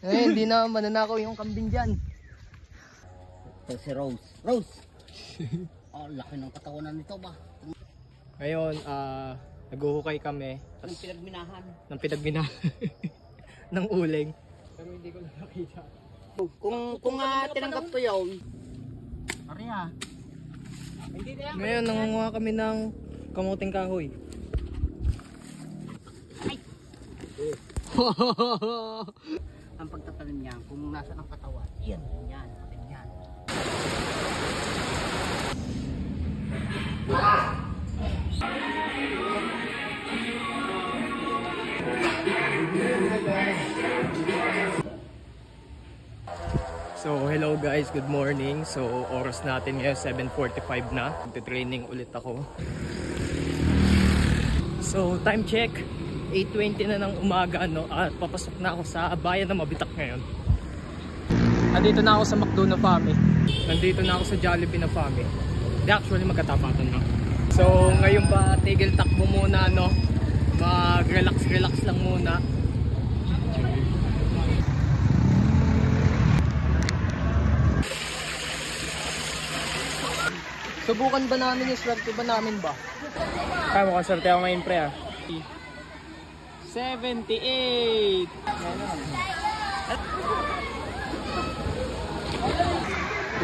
Eh, hindi na mananakaw yung kambing dyan. Ito si Rose. Rose! Oh, laki ng katawanan nito ba? Ngayon, naghuhukay kami. Ng pinagminahan. Ng pinagminahan. Ng uling. Pero hindi ko na nakita. Kung tinanggap ko yun. Ariya. Ngayon, nangunguha kami ng kamuting kahoy. Ay! Ang pagtatanim niya, kung nasa ng katawan, yan. So, hello guys, good morning. So, oras natin ngayon 7:45 na. Magte-training ulit ako. So, time check. 8:20 na ng umaga, no? At papasok na ako sa bayan na Mabitak ngayon. Nandito na ako sa McDo na Fami. Nandito na ako sa Jollibee na Fami. Hindi, actually magkatapatan na. So, ngayon ba, tigil takbo muna, no? Mag-relax lang muna. Subukan ba namin yung swerte ba namin ba? Kaya mo kaswerte ako ngayon pre ah. 78!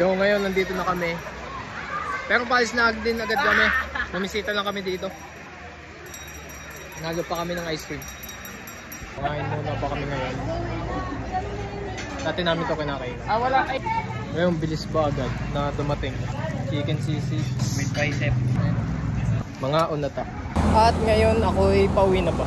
Yo, ngayon nandito na kami. Pero palis na din agad kami. Bumisita lang kami dito. Nagap pa kami ng ice cream. Kumain muna pa kami ngayon. Dati namin ito kinakain. Wala ay. Ngayon bilis ba agad na dumating. Chicken sisig with bicep. Mga unata. At ngayon ako'y pauwi na ba.